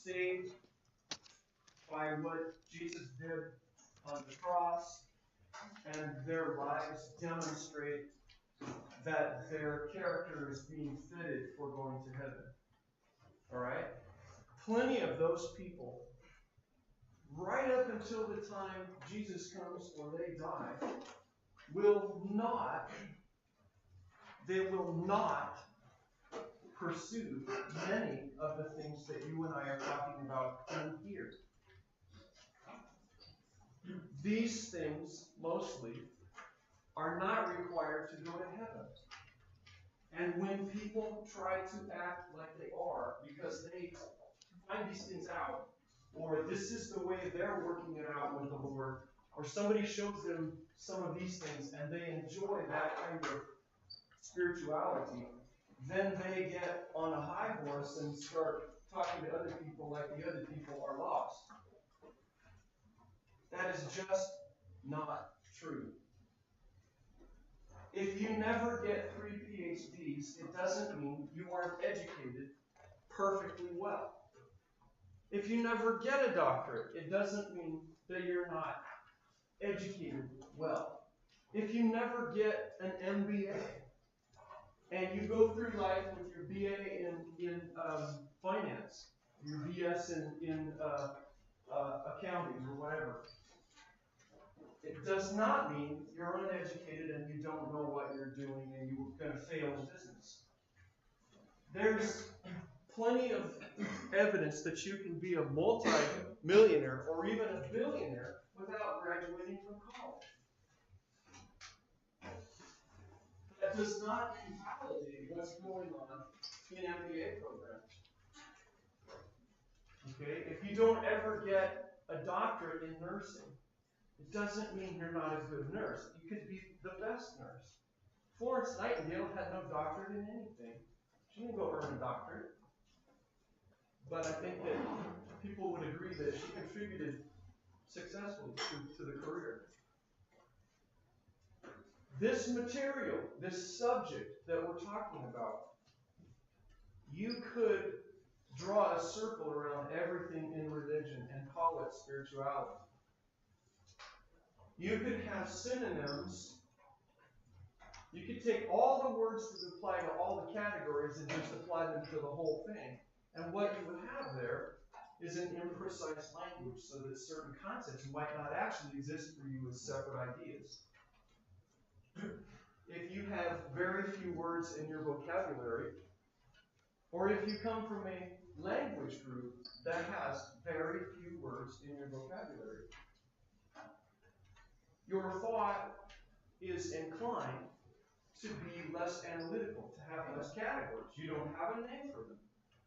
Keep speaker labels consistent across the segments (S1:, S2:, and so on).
S1: saved by what Jesus did on the cross, and their lives demonstrate that their character is being fitted for going to heaven. All right? Plenty of those people, right up until the time Jesus comes or they die, they will not pursue many of the things that you and I are talking about in here. These things, mostly, are not required to go to heaven. And when people try to act like they are, because they find these things out, or this is the way they're working it out with the Lord, or somebody shows them some of these things and they enjoy that kind of spirituality, then they get on a high horse and start talking to other people like the other people are lost. That is just not true. If you never get 3 PhDs, it doesn't mean you aren't educated perfectly well. If you never get a doctorate, it doesn't mean that you're not educated well. If you never get an MBA, and you go through life with your BA in finance, your BS in accounting or whatever, it does not mean you're uneducated and you don't know what you're doing and you're going to fail in business. There's plenty of evidence that you can be a multi-millionaire or even a billionaire without graduating from college. That does not invalidate what's going on in MBA programs. Okay? If you don't ever get a doctorate in nursing, it doesn't mean you're not a good nurse. You could be the best nurse. Florence Nightingale had no doctorate in anything. She didn't go earn a doctorate. But I think that people would agree that she contributed successfully to the career. This material, this subject that we're talking about, you could draw a circle around everything in religion and call it spirituality. You could have synonyms. You could take all the words that apply to all the categories and just apply them to the whole thing. And what you would have there is an imprecise language so that certain concepts might not actually exist for you as separate ideas. If you have very few words in your vocabulary, or if you come from a language group that has very few words in your vocabulary, your thought is inclined to be less analytical, to have less categories. You don't have a name for them.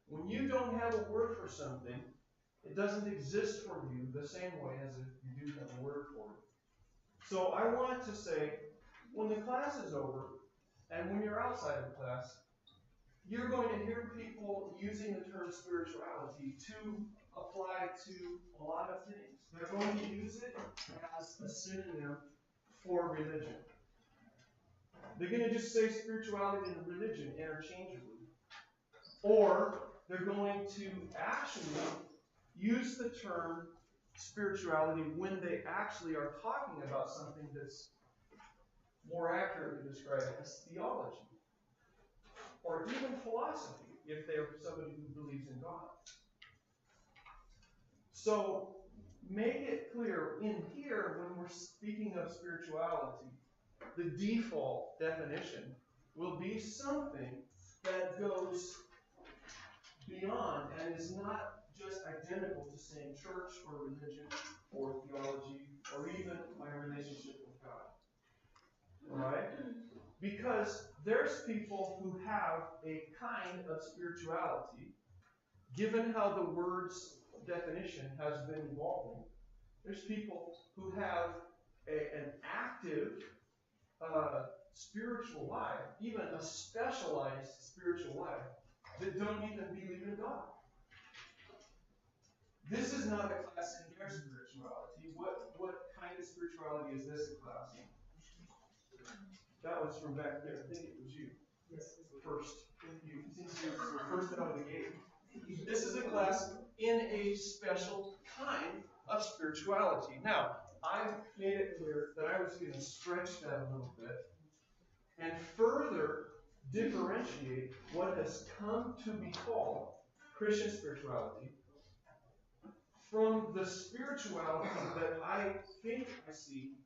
S1: When you don't have a word for something, it doesn't exist for you the same way as if you do have a word for it. So I want to say, when the class is over, and when you're outside of class, you're going to hear people using the term spirituality to apply to a lot of things. They're going to use it as a synonym for religion. They're going to just say spirituality and religion interchangeably. Or they're going to actually use the term spirituality when they actually are talking about something that's more accurately described as theology. Or even philosophy, if they're somebody who believes in God. So, make it clear in here when we're speaking of spirituality, the default definition will be something that goes beyond and is not just identical to saying church or religion or theology or even my relationship with God. Alright? Because there's people who have a kind of spirituality, given how the word's definition has been evolving. There's people who have an active spiritual life, even a specialized spiritual life, that don't even believe in God. This is not a class in their spirituality. What kind of spirituality is this class? That was from back there. I think it was you. Yes. First. Since you were first out of the gate. This is a class in a special kind of spirituality. Now, I've made it clear that I was going to stretch that a little bit and further differentiate what has come to be called Christian spirituality from the spirituality that I think I see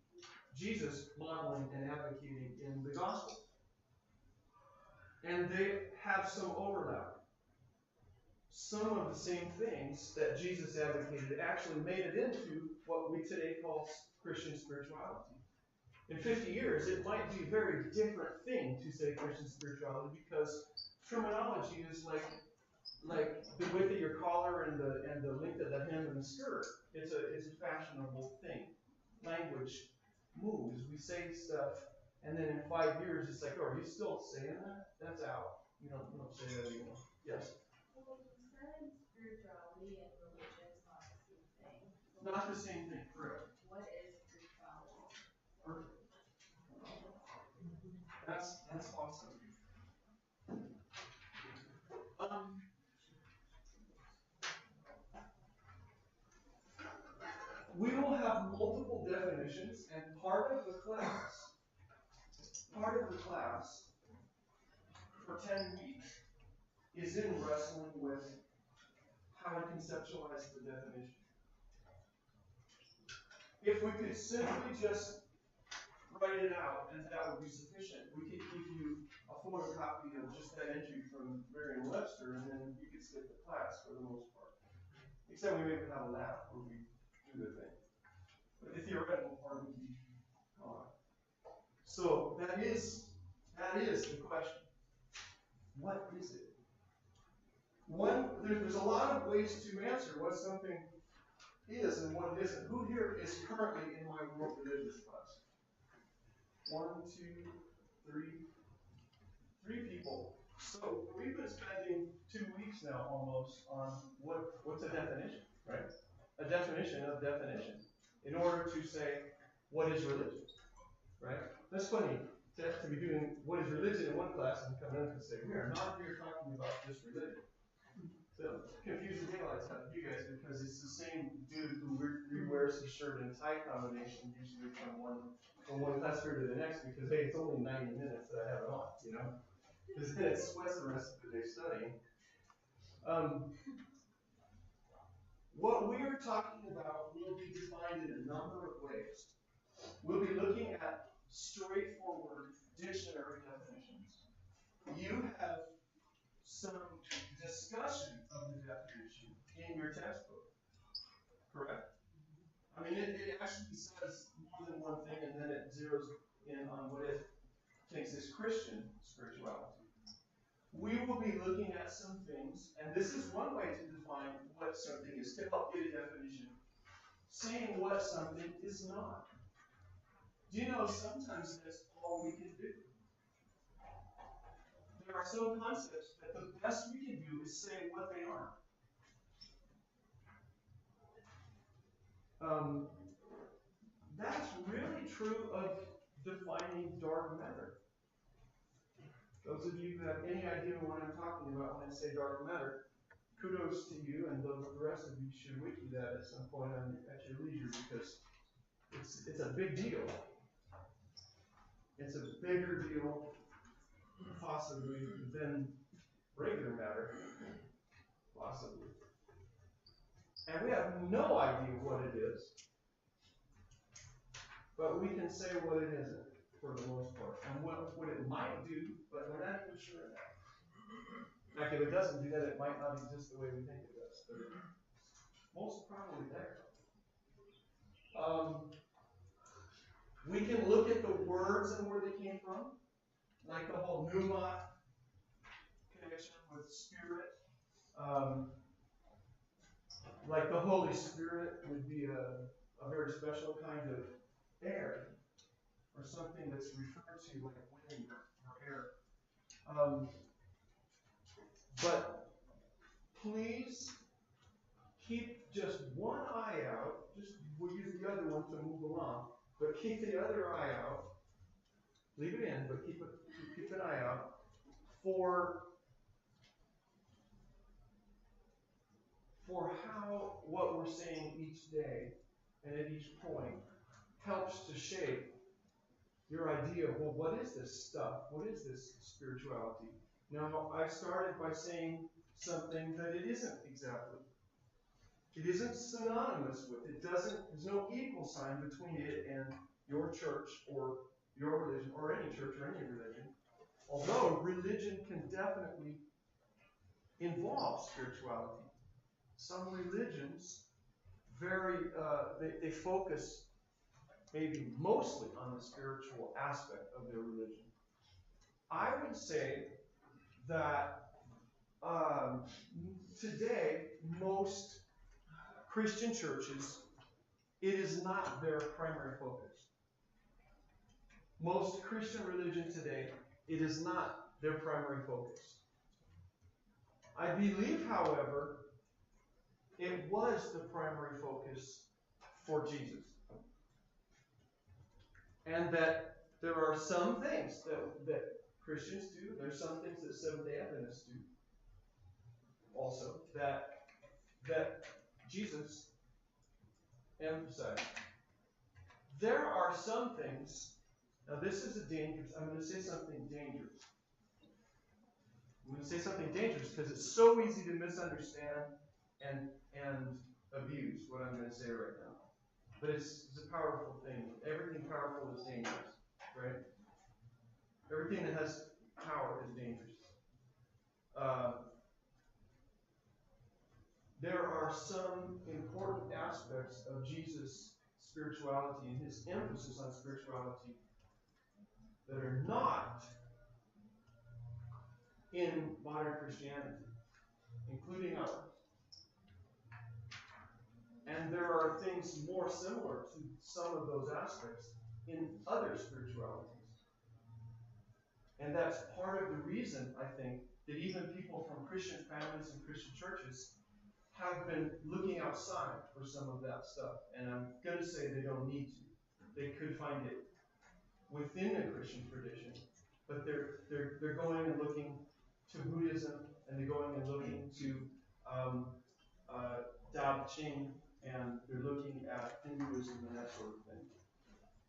S1: Jesus modeling and advocating in the gospel. And they have some overlap. Some of the same things that Jesus advocated actually made it into what we today call Christian spirituality. In 50 years, it might be a very different thing to say Christian spirituality because terminology is like the width of your collar and the length of the hem and the skirt. It's a fashionable thing. Language moves. We say stuff, and then in 5 years, it's like, oh, are you still saying that? That's out. You don't say that anymore. Yes?
S2: Well, you said spirituality and religion is not the same thing.
S1: Not the same thing, correct.
S2: What is spirituality?
S1: Perfect. That's awesome. We will have multiple definitions, and part of the class for 10 weeks is in wrestling with how to conceptualize the definition. If we could simply just write it out, and that would be sufficient, we could give you a photocopy of just that entry from Merriam-Webster, and then you could skip the class for the most part. Except we maybe have a lab where we do the thing. But the theoretical part would be gone. So that is the question. What is it? There's a lot of ways to answer what something is and what it isn't. Who here is currently in my world religious class? 1, 2, 3. 3 people. So we've been spending 2 weeks now almost on what's a definition, right? A definition of definition. In order to say, what is religion? Right? That's funny to be doing what is religion in one class and come in and say, we are not here talking about just religion. So confuse the daylights out of you guys because it's the same dude who rewears his shirt in tie combination usually from one class period to the next because hey, it's only 90 minutes that I have it on, you know? Because then it sweats the rest of the day studying. What we are talking about will be defined in a number of ways. We'll be looking at straightforward dictionary definitions. You have some discussion of the definition in your textbook, correct? I mean, it actually says more than one thing, and then it zeroes in on what it thinks is Christian spirituality. We will be looking at some things, and this is one way to define what something is, to help get a definition, saying what something is not. Do you know sometimes that's all we can do? There are some concepts that the best we can do is say what they are. That's really true of defining dark matter. Those of you who have any idea what I'm talking about when I say dark matter, kudos to you, and the rest of you should wiki that at some point at your leisure because it's a big deal. It's a bigger deal, possibly, than regular matter, possibly. And we have no idea what it is, but we can say what it isn't for the most part, and what it might do, but we're not even sure of that. In fact, if it doesn't do that, it might not exist the way we think it does, but it's most probably there. We can look at the words and where they came from, like the whole pneuma connection with spirit. Like the Holy Spirit would be a very special kind of air, or something that's referred to like wind or air. But please keep just one eye out. We'll use the other one to move along. But keep the other eye out. Leave it in, but keep an eye out for for how what we're saying each day and at each point helps to shape your idea of, well, what is this stuff? What is this spirituality? Now, I started by saying something that it isn't exactly. It isn't synonymous with. There's no equal sign between it and your church or your religion or any church or any religion. Although religion can definitely involve spirituality. Some religions they focus maybe mostly on the spiritual aspect of their religion. I would say that today, most Christian churches, it is not their primary focus. Most Christian religion today, it is not their primary focus. I believe, however, it was the primary focus for Jesus. And that there are some things that Christians do, there's some things that Seventh-day Adventists do also, that Jesus emphasized. There are some things, now this is I'm going to say something dangerous. I'm going to say something dangerous because it's so easy to misunderstand and abuse what I'm going to say right now. But it's a powerful thing. Everything powerful is dangerous, right? Everything that has power is dangerous. There are some important aspects of Jesus' spirituality and his emphasis on spirituality that are not in modern Christianity, including ours. And there are things more similar to some of those aspects in other spiritualities. And that's part of the reason, I think, that even people from Christian families and Christian churches have been looking outside for some of that stuff. And I'm going to say they don't need to. They could find it within the Christian tradition. But they're going and looking to Buddhism, and they're going and looking to Tao Te Ching, and they're looking at Hinduism and that sort of thing.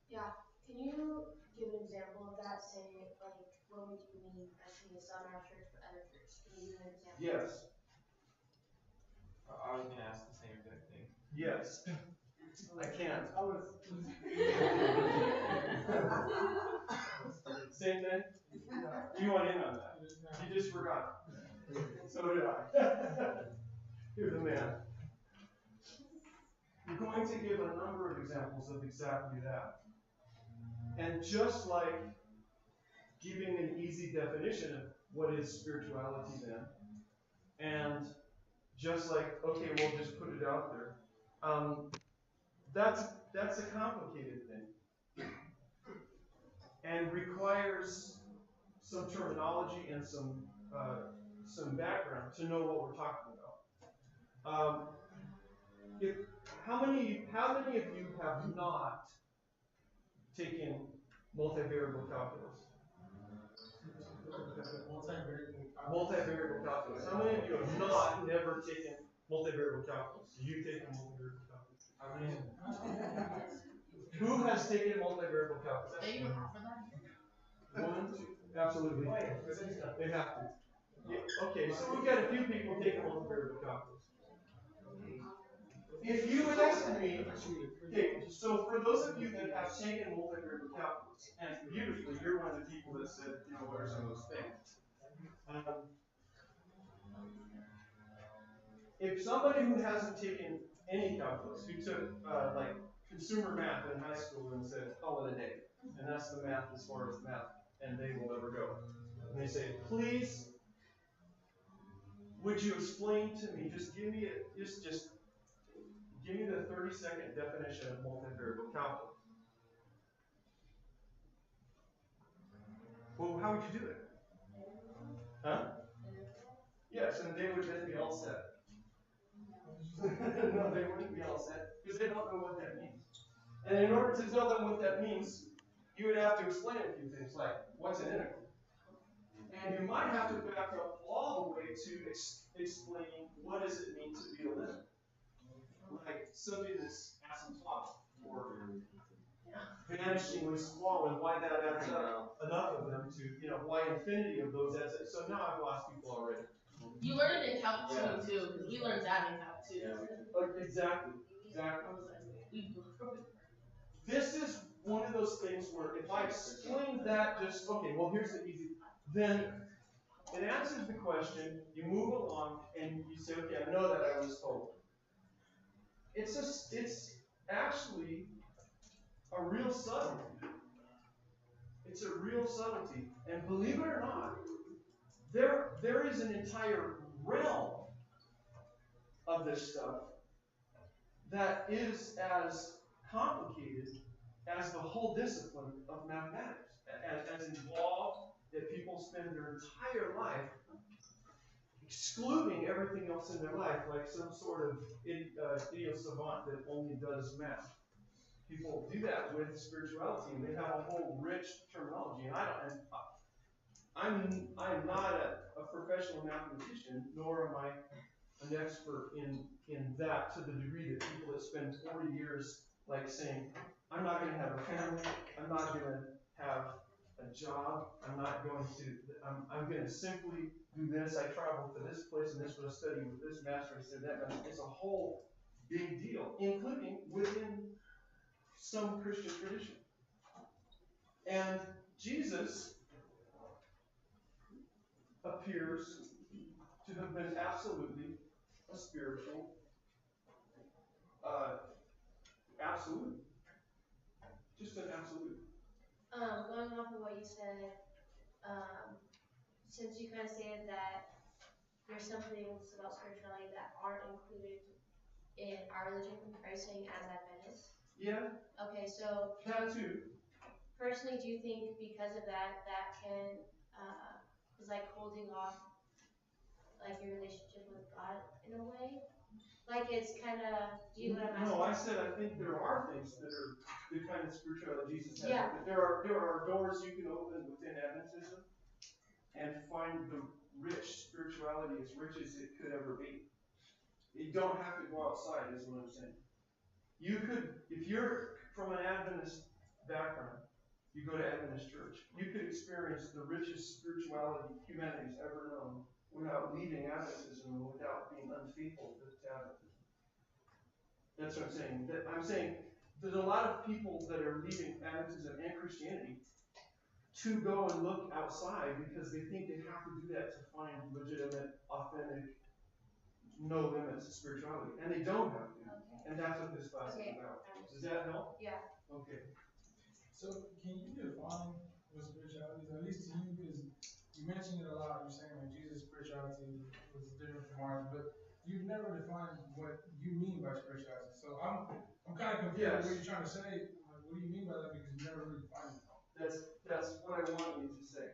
S2: Yeah. Can you give an example of that? Say, like, what would you mean by seeing this on our church but other church? Can you give an example?
S1: Yes.
S3: I was going to ask the same exact thing.
S1: Yes. I can't. Same thing? You want in on that? You just forgot. So did I. You're the man. I'm going to give a number of examples of exactly that. And just like giving an easy definition of what is spirituality then, and just like, okay, we'll just put it out there, that's a complicated thing. And requires some terminology and some background to know what we're talking about. How many of you have not taken multivariable calculus? Multivariable calculus. How many of you have not never taken multivariable calculus? You've taken multivariable calculus. How many? Who has taken multivariable calculus? One, two, absolutely. They have to. Yeah, okay, so we've got a few people taking multivariable calculus. If you would ask me, okay, so for those of you that have taken multivariable calculus, and beautifully, you're one of the people that said, what are some of those things? If somebody who hasn't taken any calculus, who took like consumer math in high school and said, call it a day, and that's the math as far as math and they will ever go. And they say, please, would you explain to me, just give me the 30-second definition of multivariable calculus. Well, how would you do it? Huh? Yes, and they would then be all set. No, they wouldn't be all set, because they don't know what that means. And in order to tell them what that means, you would have to explain a few things, like, what's an integral? And you might have to back up all the way to explain what does it mean to be a limit. Like something that's asymptotic or vanishingly small, and why that adds up enough of them to, why infinity of those adds up. So now I've lost people already.
S3: You learn it in Calc 2 too, because we learned that in Calc 2.
S1: Exactly. This is one of those things where if I explain that, just, okay, well, here's the easy, then it answers the question, you move along, and you say, okay, I know that I was told. It's actually a real subtlety. It's a real subtlety. And believe it or not, there is an entire realm of this stuff that is as complicated as the whole discipline of mathematics, as involved that people spend their entire life excluding everything else in their life, like some sort of idiot savant that only does math. People do that with spirituality, and they have a whole rich terminology. And I'm not a professional mathematician, nor am I an expert in that to the degree that people that spend 40 years like saying, I'm not going to have a family, I'm not going to have a job, I'm going to simply do this, I travel to this place and this for a study with this master, I said that. It's a whole big deal, including within some Christian tradition. And Jesus appears to have been absolutely a spiritual absolute. Just an absolute.
S2: Going off of what you said, since you kind of stated that there's some things about spirituality that aren't included in our religion, are you saying as Adventists?
S1: Yeah.
S2: Okay, so
S1: That too.
S2: Personally, do you think because of that, that can is like holding off like your relationship with God in a way? Like it's kind of, do you know what I'm asking?
S1: No, I said I think there are things that are the kind of spirituality Jesus has.
S2: Yeah.
S1: There are doors you can open within Adventism and find the rich spirituality, as rich as it could ever be. You don't have to go outside, is what I'm saying. You could, if you're from an Adventist background, you go to Adventist church, you could experience the richest spirituality humanity's ever known without leaving Adventism and without being unfaithful to Adventism. That's what I'm saying. I'm saying there's a lot of people that are leaving Adventism and Christianity to go and look outside because they think they have to do that to find legitimate, authentic, no limits spirituality. And they don't have to.
S2: Okay.
S1: And that's what this class is about. Does that help?
S2: Yeah.
S1: Okay.
S4: So can you define what spirituality is, at least to you, because you mentioned it a lot. You're saying like Jesus' spirituality was different from ours, but you've never defined what you mean by spirituality. So I'm kind of confused with what you're trying to say. Like, what do you mean by that? Because you never really defined it.
S1: That's what I want you to say.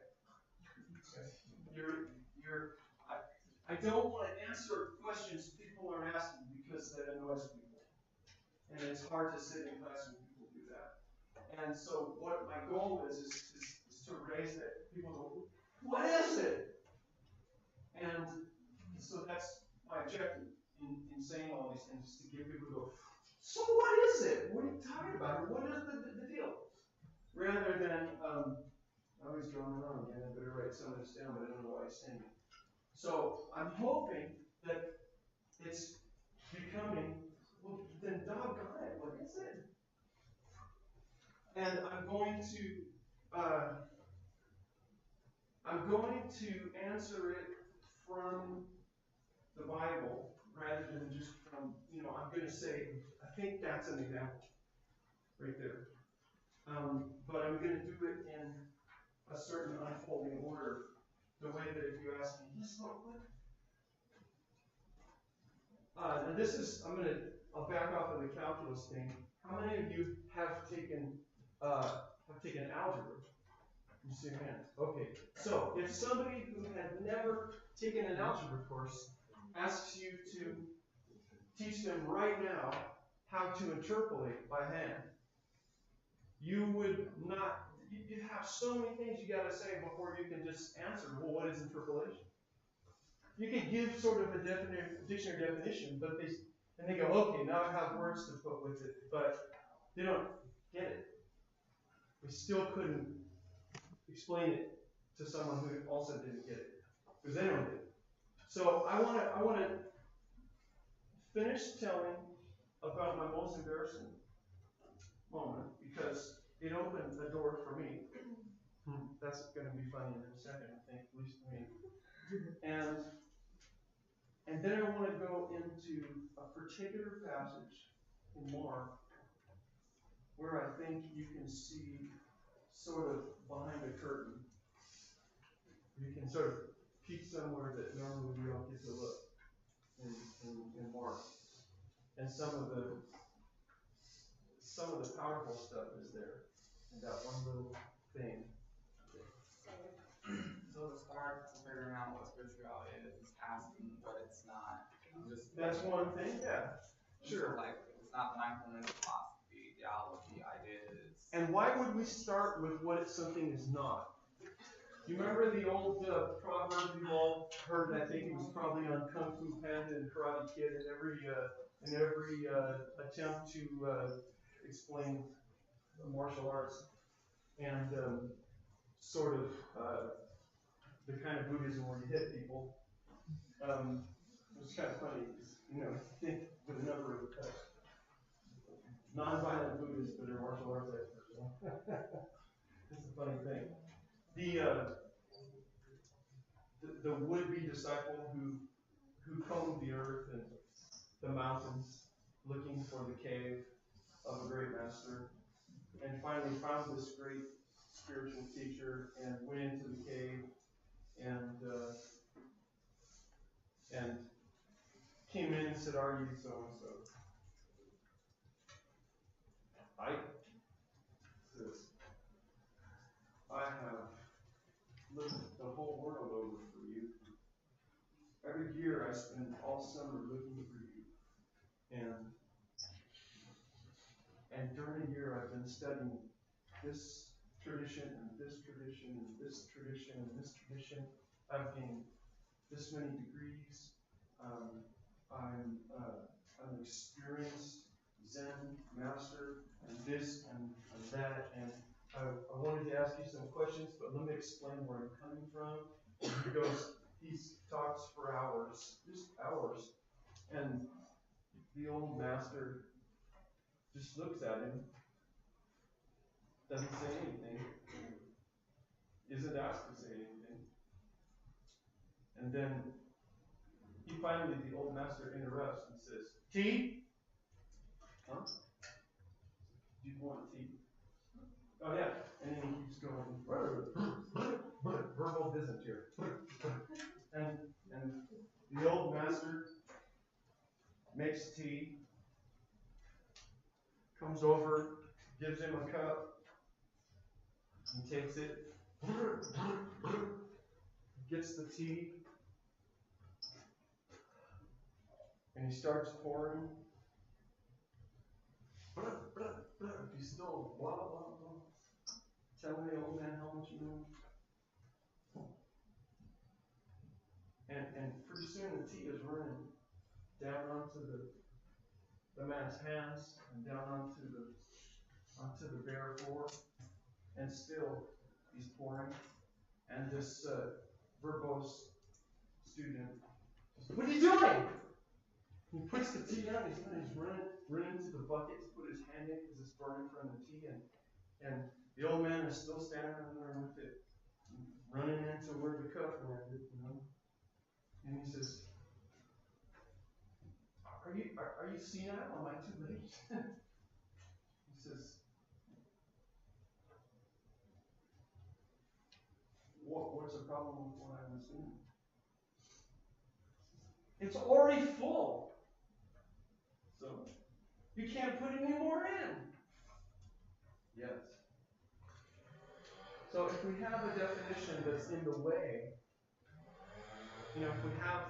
S1: I don't want to answer questions people are asking because that annoys people. And it's hard to sit in class when people do that. And so what my goal is to raise that people go, what is it? And so that's my objective in saying all these things, is to get people to go, so what is it? What are you talking about? What is the deal? Rather than, I always drawn around again, I better write some of this down, but I don't know why I'm saying it. So I'm hoping that it's becoming, well, then doggone it, what is it? And I'm going to answer it from the Bible rather than just from, I'm going to say, I think that's an example right there. But I'm going to do it in a certain unfolding order, the way that if you ask me, yes, Lord, what? And this is, I'll back off of the calculus thing. How many of you have taken algebra? You see your hands. Okay. So if somebody who had never taken an algebra course asks you to teach them right now how to interpolate by hand, you you have so many things you got to say before you can just answer, well, what is interpolation? You can give sort of a dictionary definition, but they go, okay, now I have words to put with it, but they don't get it. We still couldn't explain it to someone who also didn't get it, because they don't get it. So I want to finish telling about my most embarrassing moment, because it opened a door for me. That's going to be funny in a second, I think, at least to me. And then I want to go into a particular passage in Mark where I think you can see sort of behind a curtain. You can sort of peek somewhere that normally we don't get to look in Mark. And some of the powerful stuff is there in that one little thing.
S5: So the start to figuring out what spirituality is asking what it's not.
S1: That's one thing, yeah. Sure.
S5: So like, it's not mindfulness, philosophy, theology, ideas.
S1: And why would we start with what something is not? You remember the old proverb you've all heard? I think it was probably on Kung Fu Panda and Karate Kid, in every attempt to explain martial arts, and sort of the kind of Buddhism where you hit people. It's kind of funny, you know, think with a number of non-violent Buddhists that are martial arts experts. It's a funny thing. The would-be disciple who combed the earth and the mountains looking for the cave of a great master, and finally found this great spiritual teacher and went into the cave and came in and said, "Are you so and so?" I have looked the whole world over for you. Every year I spend all summer looking for you. And during the year I've been studying this tradition and this tradition and this tradition and this tradition. I've gained this many degrees. I'm an experienced Zen master and this and that, and I wanted to ask you some questions, but let me explain where I'm coming from. He talks for hours, just hours, and the old master just looks at him, doesn't say anything, isn't asked to say anything, and then the old master interrupts and says, "Tea? Huh? Do you want tea?" "Oh yeah." And then he keeps going, verbal dysentery. And the old master makes tea, comes over, gives him a cup, he takes it, gets the tea, and he starts pouring. He's still blah, blah, blah. Tell me, old man, how much you know. And pretty soon the tea is running down onto the man's hands and down onto the bare floor. And still he's pouring. And this verbose student, "What are you doing?" He puts the tea down, he's running to the bucket to put his hand in because it's burning from the tea, and the old man is still standing there with it, running into where the cup landed, you know. And he says, Are you senile? Am I too late?" He says, What's the problem with what I was doing? It's already full. So, you can't put any more in. Yes. So if we have a definition that's in the way, if we have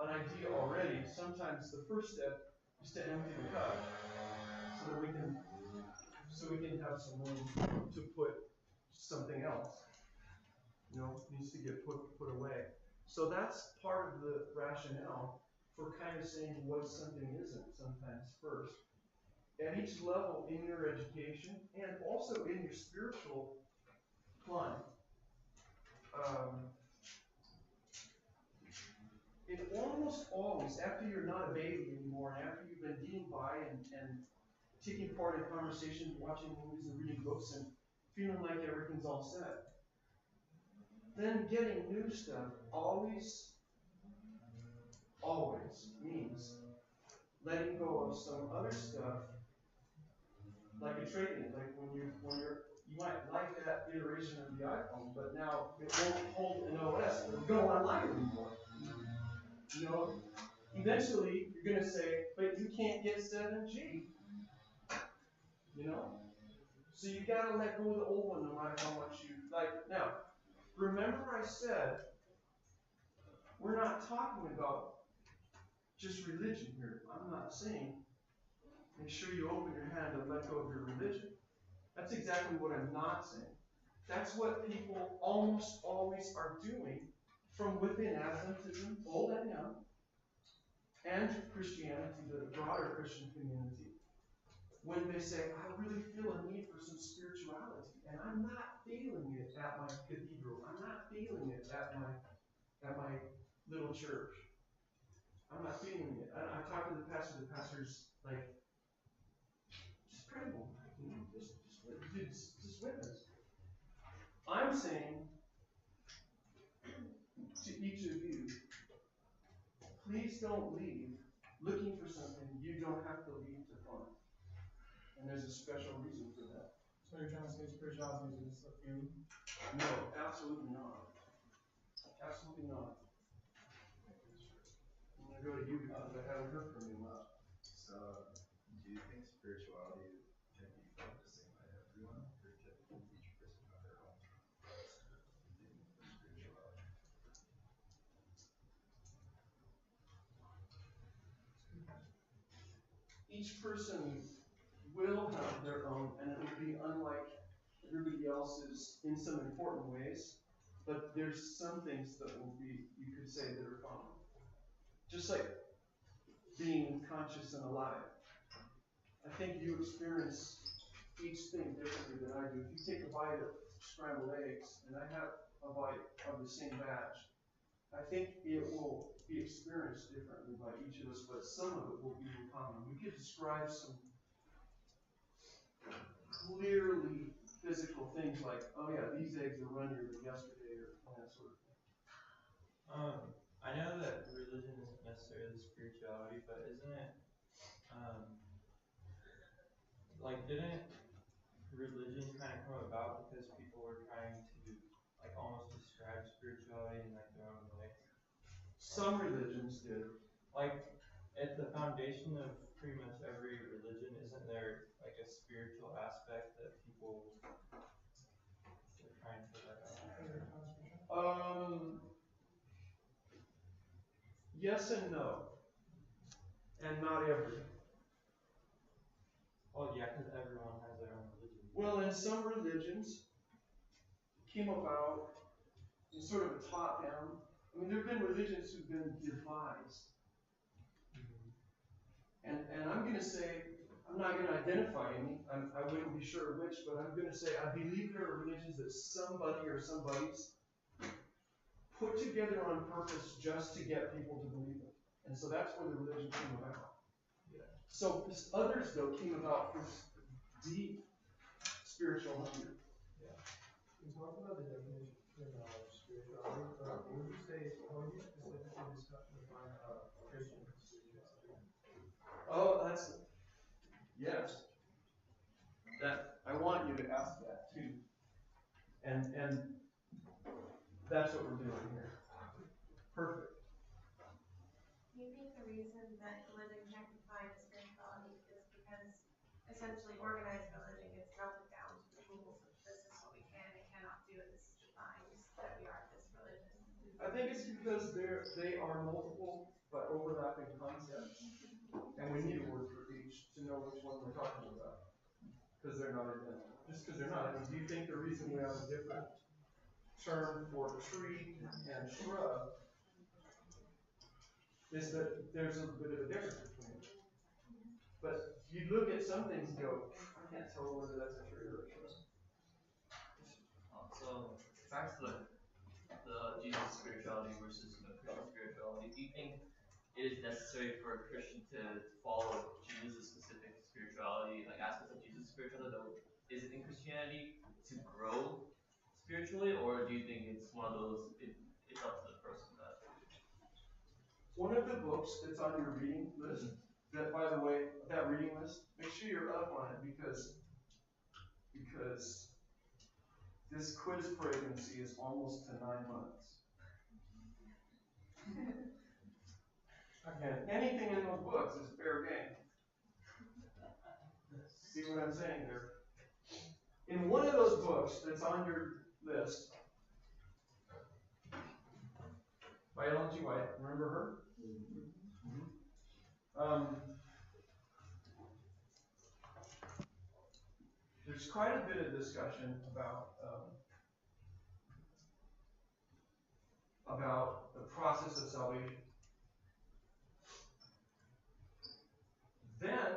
S1: an idea already, sometimes the first step is to empty the cup so we can have some room to put something else. Needs to get put away. So that's part of the rationale for kind of saying what something isn't sometimes first. At each level in your education and also in your spiritual climb, it almost always, after you're not a baby anymore, and after you've been getting by and taking part in conversations, watching movies and reading books and feeling like everything's all set, then getting new stuff always means letting go of some other stuff, like a trade-in, like you might like that iteration of the iPhone, but now it won't hold an OS, it'll go online anymore. Eventually you're gonna say, but you can't get 7G. So you gotta let go of the old one no matter how much you like it. Now, remember I said we're not talking about just religion here. I'm not saying make sure you open your hand and let go of your religion. That's exactly what I'm not saying. That's what people almost always are doing from within Adventism, old and young, and Christianity, the broader Christian community, when they say, I really feel a need for some spirituality, and I'm not feeling it at my cathedral. I'm not feeling it at my little church. I'm not feeling it. I talk to the pastor's like, just pray one night, just witness. I'm saying to each of you, please don't leave looking for something you don't have to leave to find. And there's a special reason for that.
S4: So you're trying to say spirituality is just a feeling?
S1: No, absolutely not. Absolutely not. I'm going to go to you because I haven't heard from you much.
S6: So, do you think spirituality can be felt the same by everyone, or can each person have their own thing for spirituality?
S1: Each person will have their own, and it will be unlike everybody else's in some important ways, but there's some things that will be, you could say, that are common. Just like being conscious and alive. I think you experience each thing differently than I do. If you take a bite of scrambled eggs, and I have a bite of the same batch, I think it will be experienced differently by each of us, but some of it will be in common. We could describe some clearly physical things like, oh yeah, these eggs are runnier than yesterday, or that sort of thing.
S7: I know that religion isn't necessarily spirituality, but isn't it, didn't religion kind of come about because people were trying to, almost describe spirituality in, their own way?
S1: Some religions did.
S7: At the foundation of pretty much every religion, isn't there, a spiritual aspect that people are trying to figure out?
S1: Yes and no. And not every.
S7: Well, yeah, because everyone has their own religion.
S1: Well, and some religions came about in sort of a top-down. I mean, there have been religions who've been devised. And I'm going to say, I'm not going to identify any. I wouldn't be sure which, but I'm going to say I believe there are religions that somebody or somebody's put together on purpose just to get people to believe it. And so that's where the religion came about.
S7: Yeah.
S1: So others, though, came about from deep spiritual hunger.
S4: Yeah. You talked about the definition of spirituality, but would you say, how would you specifically define Christian spirituality?
S1: Oh, yes. That I want you to ask that too. And that's what we're doing here. Perfect.
S8: Do you think the reason that religion can't define spirituality is because essentially organized religion gets melted down to the rules of this is what we can and cannot do, and this defines that we are this religion?
S1: I think it's because they are multiple but overlapping concepts, and we need a word for each to know which one we're talking about, because they're not identical. just because they're not. I mean, do you think the reason we have a different term for tree and shrub is that there's a bit of a difference between them? But you look at some things and go, I can't tell whether that's a tree or a shrub.
S9: So back to the Jesus spirituality versus Christian spirituality. Do you think it is necessary for a Christian to follow Jesus' specific spirituality, like aspects of Jesus' spirituality that is in Christianity to grow spiritually, or do you think it's one of those it's up to the person that?
S1: One of the books that's on your reading list, that by the way, that reading list, make sure you're up on it because this quiz pregnancy is almost to 9 months. And anything in those books is fair game. See what I'm saying there? In one of those books that's on your list, by Ellen G. White, remember her? There's quite a bit of discussion about the process of salvation. Then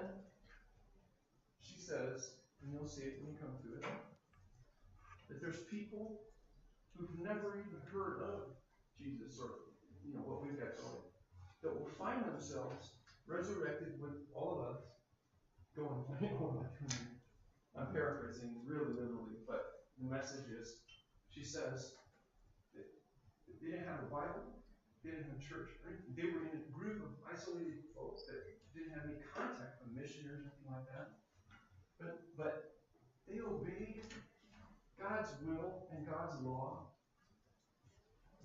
S1: she says, and you'll see it when you come to it, that there's people who've never even heard of Jesus or what we've got going, that will find themselves resurrected with all of us going, I'm paraphrasing really literally, but the message is, she says, that they didn't have a Bible, they didn't have a church, right? They were in a group of isolated folks that didn't have any contact with missionaries or anything like that. But they obeyed God's will and God's law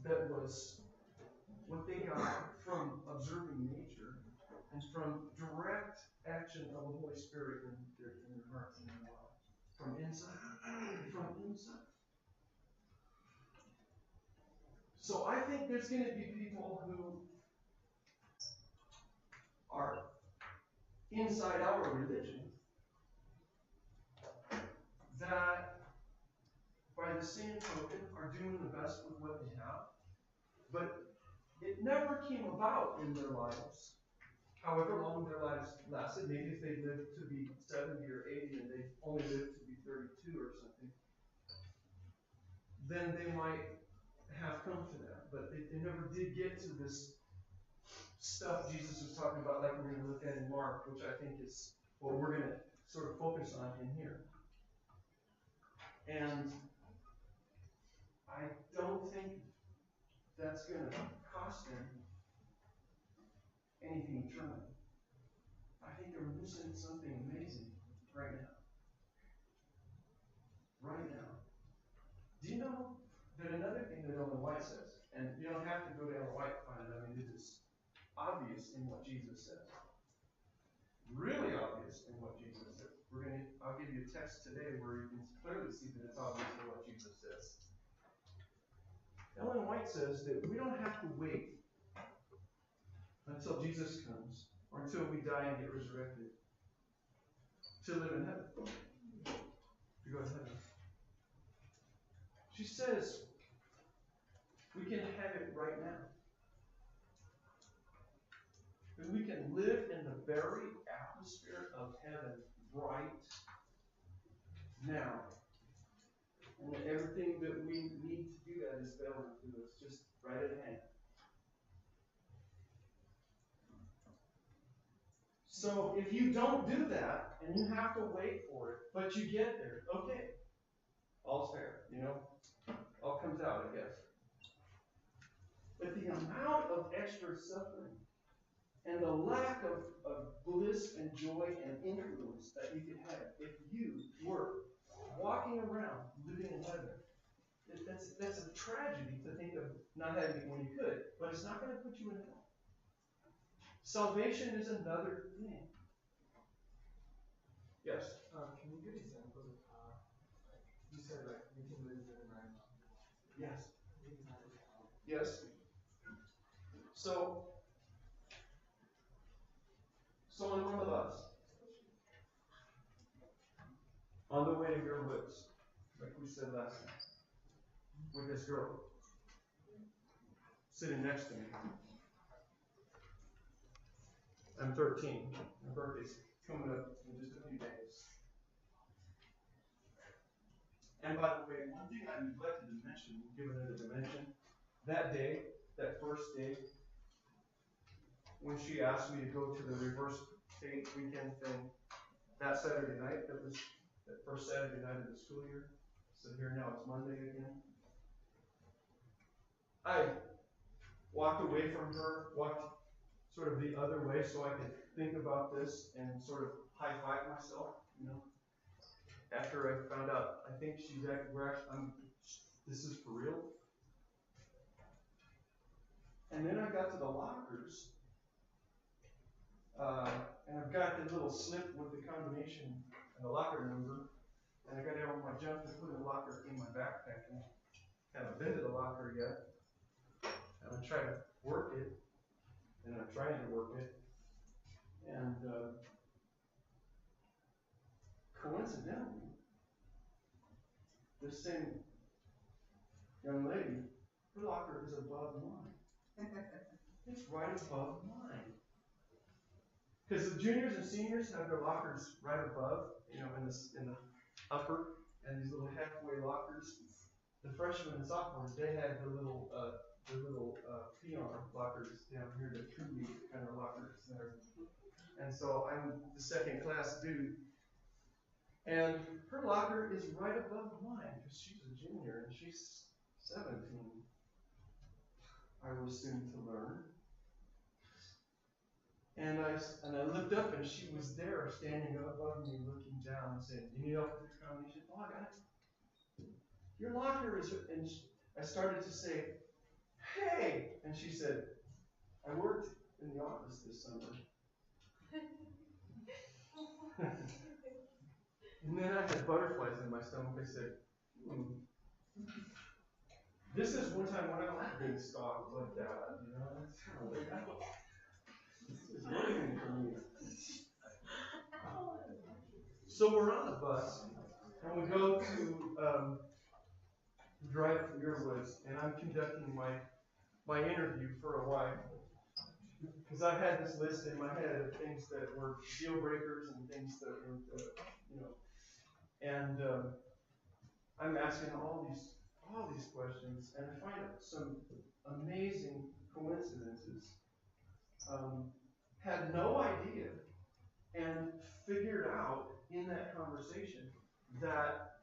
S1: that was what they got from observing nature and from direct action of the Holy Spirit in their hearts and their lives. From inside. So I think there's going to be people who are inside our religion that, by the same token, are doing the best with what they have, but it never came about in their lives, however long their lives lasted. Maybe if they lived to be 70 or 80 and they only lived to be 32 or something, then they might have come to that. But they never did get to this stuff Jesus was talking about, like we're going to look at in Mark, which I think is what we're going to sort of focus on in here. And I don't think that's going to cost them anything eternal. I think they're missing something amazing right now. Right now. Do you know that another thing that Ellen White says, and you don't have to go to Ellen White to find it, I mean, it is obvious in what Jesus says. Really obvious in what Jesus says. I'll give you a text today where you can clearly see that it's obvious in what Jesus says. Ellen White says that we don't have to wait until Jesus comes or until we die and get resurrected to live in heaven, to go to heaven. She says we can have it right now. That we can live in the very atmosphere of heaven right now. And that everything that we need to do that is available to us just right at hand. So if you don't do that, and you have to wait for it, but you get there, okay. All's fair, all comes out, I guess. But the amount of extra suffering and the lack of bliss and joy and influence that you could have if you were walking around living in heaven, that's a tragedy to think of not having it when you could, but it's not going to put you in hell. Salvation is another thing. Yes?
S4: Can you give examples of how, you said we can live there right now?
S1: Yes. Yes. So on one of us, on the way to your woods, like we said last time, with this girl sitting next to me. I'm 13. My birthday's coming up in just a few days. And by the way, one thing I neglected to mention, given it a dimension, that day, that first day, when she asked me to go to the reverse state weekend thing, that Saturday night, that was that first Saturday night of the school year, so here now it's Monday again. I walked away from her, walked sort of the other way so I could think about this and sort of high-five myself, you know. After I found out, I think she's this is for real. And then I got to the lockers, and I've got the little slip with the combination and the locker number, and I got it on my junk to put in the locker in my backpack. And I haven't been to the locker yet, and I try to work it, and I'm trying to work it, and coincidentally, this same young lady, her locker is above mine. It's right above mine. Because the juniors and seniors have their lockers right above, you know, in the upper, and these little halfway lockers. The freshmen and sophomores, they had the little peon lockers down here, the two kind of lockers there. And so I'm the second class dude. And her locker is right above mine because she's a junior and she's 17. I was soon to learn. And I looked up and she was there standing above me looking down and saying, "You need help with this combination?" "Oh, I got it." "Your locker is," and I started to say, "Hey," and she said, "I worked in the office this summer." And then I had butterflies in my stomach. I said, this is one time when I like being stalked like that, you know? It's kind of like, this is working for me. So we're on the bus, and we go to drive to your woods, and I'm conducting my interview for a while. Because I've had this list in my head of things that were deal breakers and things that were, you know, and I'm asking all these questions, and I find some amazing coincidences. Had no idea, and figured out in that conversation that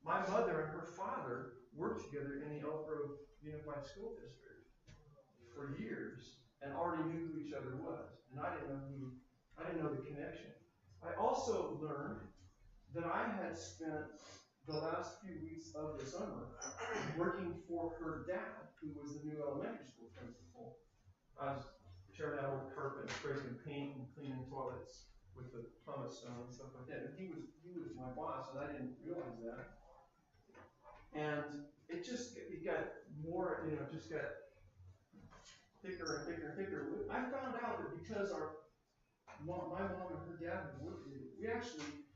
S1: my mother and her father worked together in the Elk Grove Unified School District for years, and already knew who each other was, and I didn't know the connection. I also learned that I had spent the last few weeks of the summer working for her dad, who was the new elementary school principal. I was tearing out old carpet, scraping paint, and cleaning toilets with the pumice stone and stuff like that. And he was my boss, and I didn't realize that. And it got more, you know, just got thicker and thicker and thicker. I found out that because my mom and her dad had worked together, we actually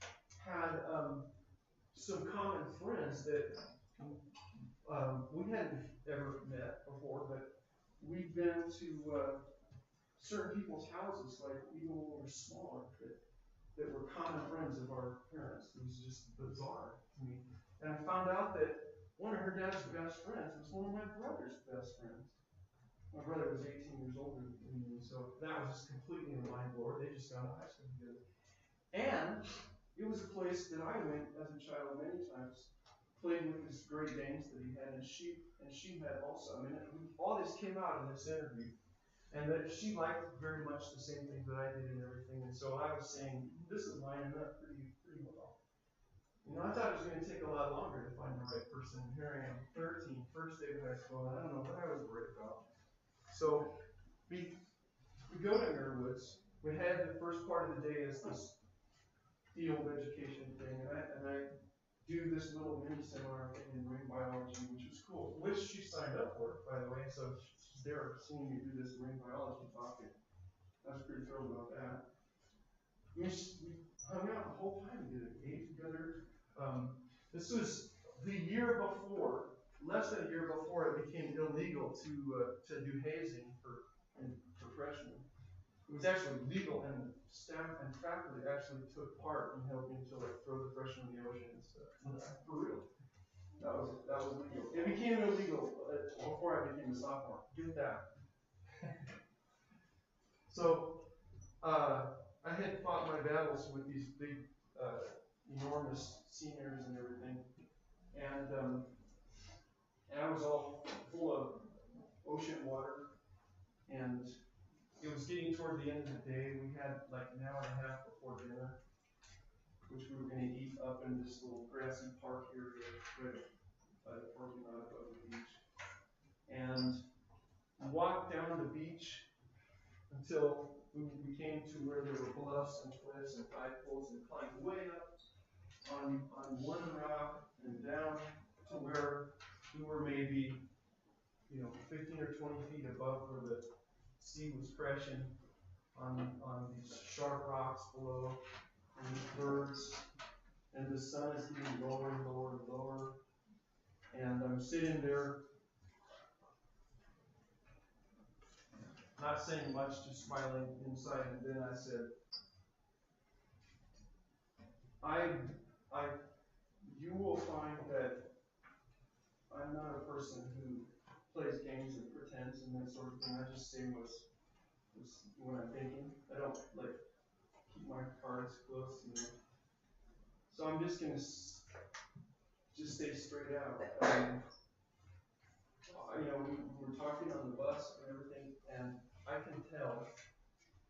S1: had some common friends that we hadn't ever met before, but we've been to certain people's houses, like even when we were smaller, that were common friends of our parents. It was just bizarre to me. And I found out that one of her dad's best friends was one of my brother's best friends. My brother was 18 years older than me, so that was just completely a mind blower. They just got out of high school together. And it was a place that I went as a child many times, played with his Great Danes that he had, and she had also. I mean, all this came out in this interview, and that she liked very much the same things that I did and everything. And so I was saying, this is lining up pretty well. You know, I thought it was going to take a lot longer to find the right person. Here I am, 13, first day of high school, and I don't know what I was worried about. So we go to Mirwoods. We had the first part of the day as this field education thing, and I do this little mini seminar thing in marine biology, which was cool, which she signed up for, by the way. So she's there seeing me do this marine biology talk, and I was pretty thrilled about that. We hung out the whole time. We did a game together. This was the year before, less than a year before it became illegal to do hazing for freshmen. It was actually legal, and staff and faculty actually took part in helping to like throw the freshmen in the ocean and stuff. For real. That was legal. It became illegal before I became a sophomore. Get that. So I had fought my battles with these big, enormous seniors and everything, and I was all full of ocean water, and it was getting toward the end of the day. We had like an hour and a half before dinner, which we were going to eat up in this little grassy park area right by the parking lot above the beach. And we walked down the beach until we came to where there were bluffs and cliffs and tide pools, and climbed way up on one rock and down to where we were maybe 15 or 20 feet above where the sea was crashing on these sharp rocks below, and these birds, and the sun is getting lower and lower and lower, and I'm sitting there not saying much, just smiling inside, and then I said, you will find that I'm not a person who plays games and pretends and that sort of thing. I just say what's what I'm thinking. I don't like keep my cards close, So I'm just gonna just stay straight out. We were talking on the bus and everything, and I can tell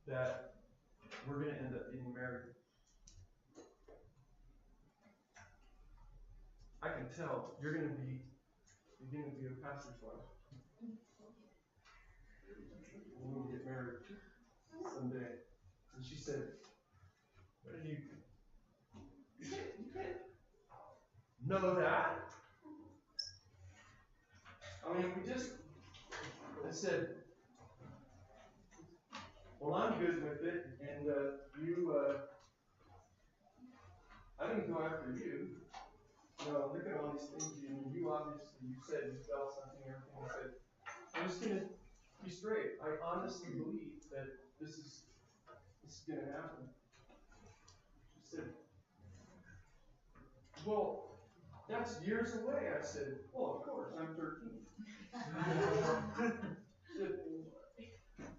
S1: that we're gonna end up getting married. I can tell you're gonna be a pastor's wife. We're gonna get married someday. And she said, "What did you can't know that?" I said, well, I'm good with it, and I didn't go after you. Look at all these things you obviously, you said you felt something and everything. I said, I'm just going to be straight. I honestly believe that this is going to happen. She said, well, that's years away. I said, well, of course, I'm 13. She said,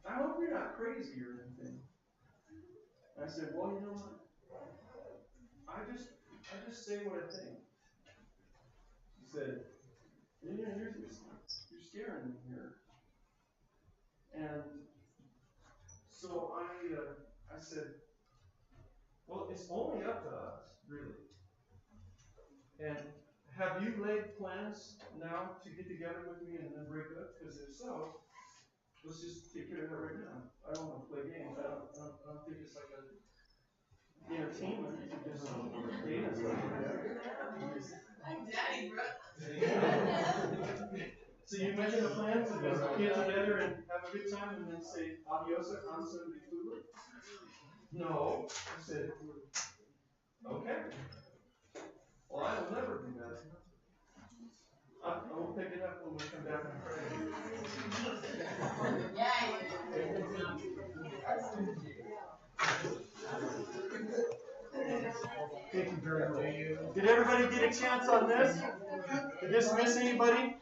S1: I hope you're not crazy or anything. I said, well, you know what? I just say what I think. She said, you're scaring me here. And so I said, well, it's only up to us, really. And have you laid plans now to get together with me and then break up? Because if so, let's just take care of that right now. I don't want to play games. I don't think it's like a entertainment. You can just dance like that.
S3: I'm daddy, bro.
S1: So you mention the plans to get together and have a good time and then say adios on Sunday food? No. I said, okay. Well, I will never do that. I will pick it up when we come back and pray. Thank you very much. Did everybody get a chance on this? Did this miss anybody?